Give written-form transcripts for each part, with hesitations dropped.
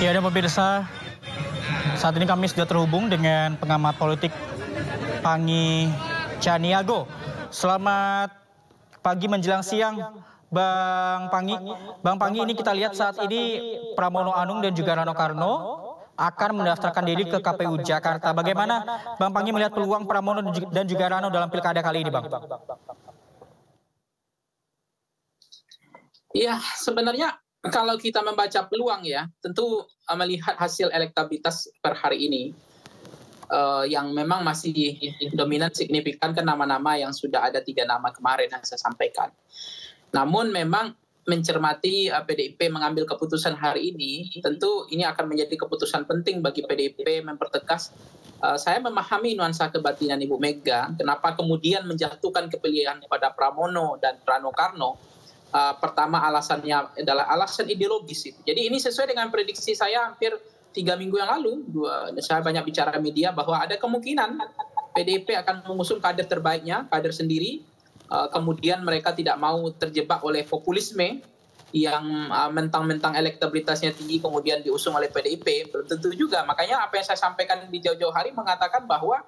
Ya, dan pemirsa, saat ini kami sudah terhubung dengan pengamat politik Pangi Caniago. Selamat pagi menjelang siang, Bang Pangi. Bang Pangi, ini kita lihat saat ini Pramono Anung dan juga Rano Karno akan mendaftarkan diri ke KPU Jakarta. Bagaimana Bang Pangi melihat peluang Pramono dan juga Rano dalam pilkada kali ini, Bang? Iya, sebenarnya kalau kita membaca peluang ya, tentu melihat hasil elektabilitas per hari ini yang memang masih dominan signifikan ke nama-nama yang sudah ada 3 nama kemarin yang saya sampaikan. Namun memang mencermati PDIP mengambil keputusan hari ini, tentu ini akan menjadi keputusan penting bagi PDIP mempertegas. Saya memahami nuansa kebatinan Ibu Mega, kenapa kemudian menjatuhkan kepilihan kepada Pramono dan Rano Karno. Pertama alasannya adalah alasan ideologis. Jadi ini sesuai dengan prediksi saya hampir 3 minggu yang lalu. Saya banyak bicara media bahwa ada kemungkinan PDIP akan mengusung kader terbaiknya, kader sendiri. Kemudian mereka tidak mau terjebak oleh populisme yang mentang-mentang elektabilitasnya tinggi kemudian diusung oleh PDIP. Belum tentu juga. Makanya apa yang saya sampaikan di jauh-jauh hari mengatakan bahwa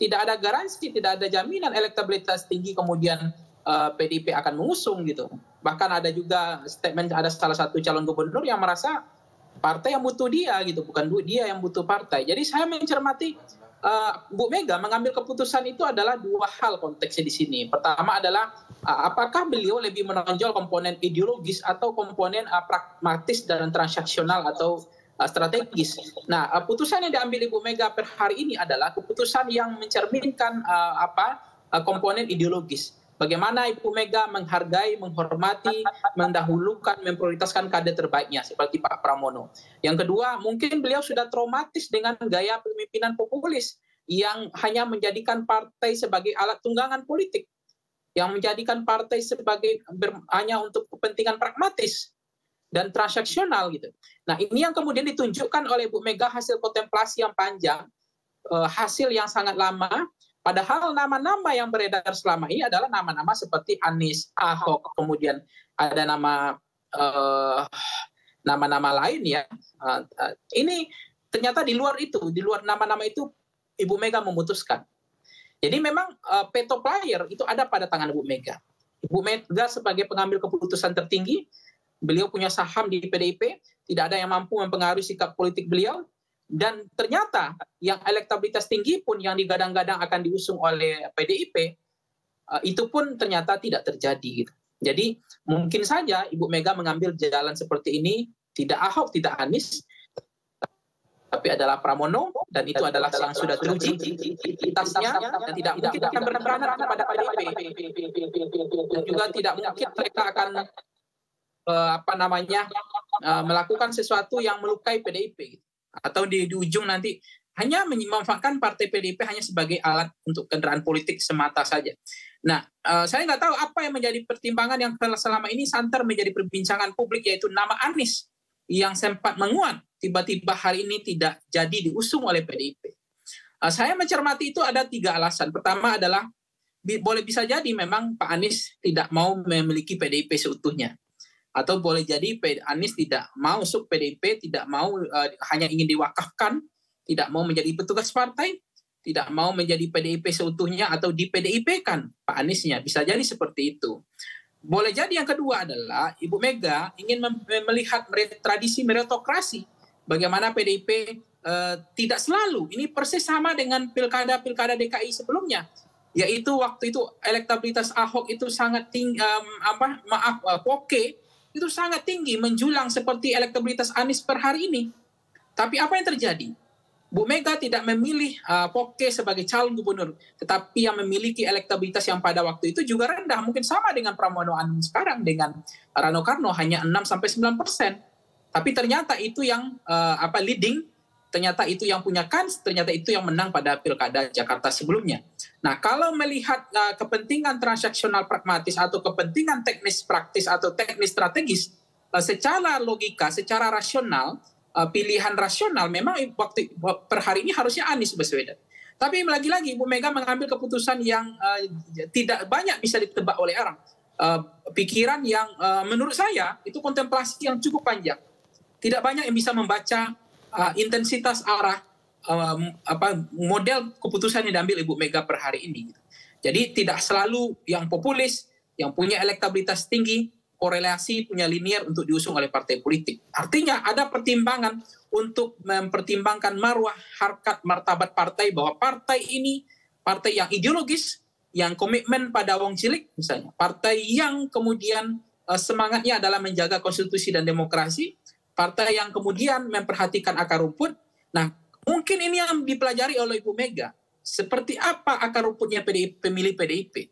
tidak ada garansi, tidak ada jaminan elektabilitas tinggi kemudian PDIP akan mengusung gitu. Bahkan ada juga statement, ada salah satu calon gubernur yang merasa partai yang butuh dia gitu, bukan dia yang butuh partai. Jadi saya mencermati Bu Mega mengambil keputusan itu adalah 2 hal konteksnya di sini. Pertama adalah apakah beliau lebih menonjol komponen ideologis atau komponen pragmatis dan transaksional atau strategis. Nah, putusan yang diambil Ibu Mega per hari ini adalah keputusan yang mencerminkan komponen ideologis. Bagaimana Ibu Mega menghargai, menghormati, mendahulukan, memprioritaskan kader terbaiknya seperti Pak Pramono. Yang kedua, mungkin beliau sudah traumatis dengan gaya pemimpinan populis yang hanya menjadikan partai sebagai alat tunggangan politik, yang menjadikan partai sebagai hanya untuk kepentingan pragmatis dan transaksional gitu. Nah, ini yang kemudian ditunjukkan oleh Ibu Mega hasil kontemplasi yang panjang, hasil yang sangat lama. Padahal nama-nama yang beredar selama ini adalah nama-nama seperti Anies, Ahok, kemudian ada nama-nama lain ya. Ini ternyata di luar itu, di luar nama-nama itu Ibu Mega memutuskan. Jadi memang veto player itu ada pada tangan Ibu Mega. Ibu Mega sebagai pengambil keputusan tertinggi, beliau punya saham di PDIP, tidak ada yang mampu mempengaruhi sikap politik beliau. Dan ternyata yang elektabilitas tinggi pun yang digadang-gadang akan diusung oleh PDIP, itu pun ternyata tidak terjadi. Gitu. Jadi mungkin saja Ibu Mega mengambil jalan seperti ini, tidak Ahok, tidak Anies, tapi adalah Pramono, dan itu adalah yang sudah teruji integritasnya, dan tidak mungkin akan berperanan kepada PDIP. Dan juga tidak mungkin mereka akan melakukan sesuatu yang melukai PDIP. Atau di ujung nanti hanya memanfaatkan partai PDIP hanya sebagai alat untuk kendaraan politik semata saja. Nah, saya nggak tahu apa yang menjadi pertimbangan yang selama ini santer menjadi perbincangan publik, yaitu nama Anies yang sempat menguat, tiba-tiba hari ini tidak jadi diusung oleh PDIP. Saya mencermati itu ada 3 alasan. Pertama adalah boleh bisa jadi memang Pak Anies tidak mau memiliki PDIP seutuhnya. Atau boleh jadi Anies tidak mau masuk PDIP, tidak mau hanya ingin diwakafkan, tidak mau menjadi petugas partai, tidak mau menjadi PDIP seutuhnya atau di PDIP kan Pak Aniesnya. Bisa jadi seperti itu. Boleh jadi yang kedua adalah Ibu Mega ingin melihat tradisi meritokrasi. Bagaimana PDIP tidak selalu, ini persis sama dengan pilkada DKI sebelumnya. Yaitu waktu itu elektabilitas Ahok itu sangat tinggi, itu sangat tinggi, menjulang seperti elektabilitas Anies per hari ini. Tapi apa yang terjadi? Bu Mega tidak memilih Poke sebagai calon gubernur, tetapi yang memiliki elektabilitas yang pada waktu itu juga rendah, mungkin sama dengan Pramono Anung sekarang dengan Rano Karno hanya 6-9%. Tapi ternyata itu yang leading, ternyata itu yang punya kans, ternyata itu yang menang pada pilkada Jakarta sebelumnya. Nah, kalau melihat kepentingan transaksional pragmatis atau kepentingan teknis praktis atau teknis strategis, secara logika, secara rasional, pilihan rasional memang waktu per hari ini harusnya Anies Baswedan. Tapi lagi-lagi Ibu Mega mengambil keputusan yang tidak banyak bisa ditebak oleh orang. Pikiran yang menurut saya itu kontemplasi yang cukup panjang. tidak banyak yang bisa membaca intensitas arah model keputusan yang diambil Ibu Mega per hari ini. Jadi tidak selalu yang populis, yang punya elektabilitas tinggi, korelasi punya linear untuk diusung oleh partai politik. Artinya ada pertimbangan untuk mempertimbangkan marwah, harkat, martabat partai, bahwa partai ini partai yang ideologis, yang komitmen pada wong cilik misalnya. Partai yang kemudian semangatnya adalah menjaga konstitusi dan demokrasi. Partai yang kemudian memperhatikan akar rumput. Nah, mungkin ini yang dipelajari oleh Ibu Mega. Seperti apa akar rumputnya pemilih PDIP.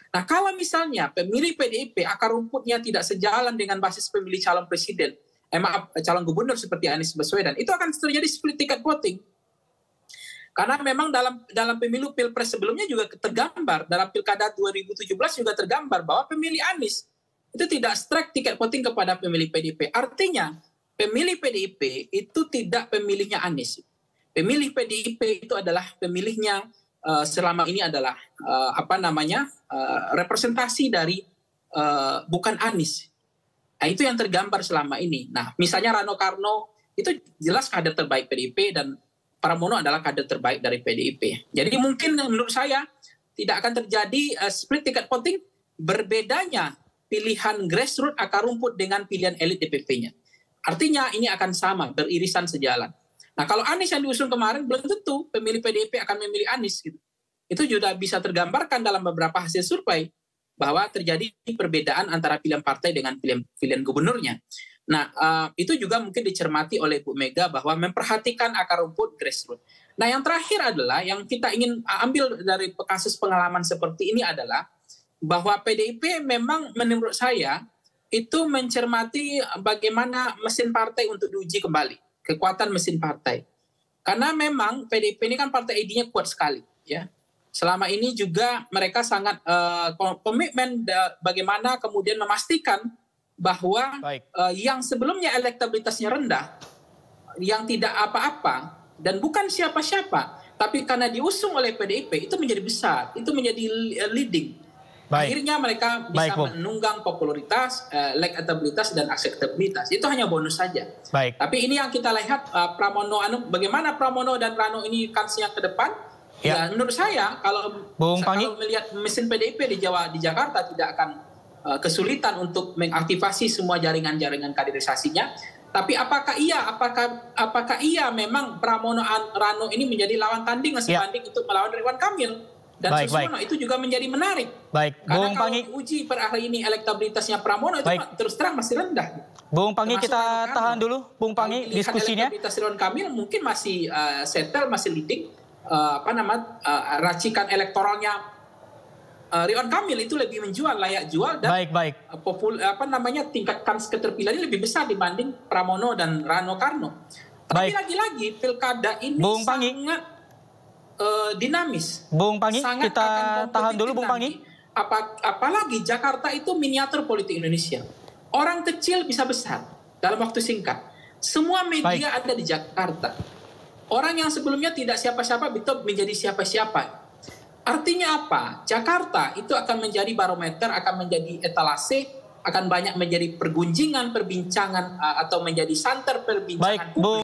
Nah, kalau misalnya pemilih PDIP akar rumputnya tidak sejalan dengan basis pemilih calon presiden, calon gubernur seperti Anies Baswedan, itu akan terjadi split ticket voting. Karena memang dalam pemilu Pilpres sebelumnya juga tergambar, dalam Pilkada 2017 juga tergambar bahwa pemilih Anies itu tidak strike tiket voting kepada pemilih PDIP. Artinya, pemilih PDIP itu tidak pemilihnya Anies. Pemilih PDIP itu adalah pemilihnya selama ini adalah representasi dari bukan Anies. Nah, itu yang tergambar selama ini. Nah, misalnya Rano Karno itu jelas kader terbaik PDIP dan Pramono adalah kader terbaik dari PDIP. Jadi mungkin menurut saya tidak akan terjadi split ticket voting, berbedanya pilihan grassroots akar rumput dengan pilihan elit DPP-nya. Artinya ini akan sama, beririsan sejalan. Nah, kalau Anies yang diusung kemarin, belum tentu pemilih PDIP akan memilih Anies. Gitu. Itu juga bisa tergambarkan dalam beberapa hasil survei bahwa terjadi perbedaan antara pilihan partai dengan pilihan gubernurnya. Nah, itu juga mungkin dicermati oleh Bu Mega bahwa memperhatikan akar rumput grassroots. Nah, yang terakhir adalah yang kita ingin ambil dari kasus pengalaman seperti ini adalah bahwa PDIP memang menurut saya itu mencermati bagaimana mesin partai untuk diuji kembali. Kekuatan mesin partai. Karena memang PDIP ini kan partai ID-nya kuat sekali. Ya. Selama ini juga mereka sangat komitmen bagaimana kemudian memastikan bahwa yang sebelumnya elektabilitasnya rendah, yang tidak apa-apa, dan bukan siapa-siapa, tapi karena diusung oleh PDIP, itu menjadi besar, itu menjadi leading. Akhirnya mereka bisa menunggang popularitas, elektabilitas dan akseptabilitas. Itu hanya bonus saja. Tapi ini yang kita lihat Pramono, bagaimana Pramono dan Rano ini kansnya ke depan. Ya, menurut saya kalau melihat mesin PDIP di Jakarta tidak akan kesulitan untuk mengaktifasi semua jaringan-jaringan kaderisasinya. Tapi apakah iya memang Pramono Rano ini menjadi lawan tanding sebanding untuk melawan Ridwan Kamil? Dan Suswono itu juga menjadi menarik. Karena kalau diuji per hari ini elektabilitasnya Pramono itu terus terang masih rendah. Bung Panggi, kita tahan dulu, Bung Panggi, diskusinya. Elektabilitas Ridwan Kamil mungkin masih settle, masih leading. Racikan elektoralnya Ridwan Kamil itu lebih menjual, layak jual, dan tingkat kans keterpilihannya lebih besar dibanding Pramono dan Rano Karno. Tapi lagi-lagi pilkada ini sangat dinamis. Bung Panggi, kita tahan dulu, Bung Panggi. Apalagi Jakarta itu miniatur politik Indonesia. Orang kecil bisa besar dalam waktu singkat. Semua media ada di Jakarta. Orang yang sebelumnya tidak siapa-siapa bisa menjadi siapa-siapa. Artinya apa? Jakarta itu akan menjadi barometer, akan menjadi etalase, akan banyak menjadi pergunjingan, perbincangan, atau menjadi santer perbincangan publik.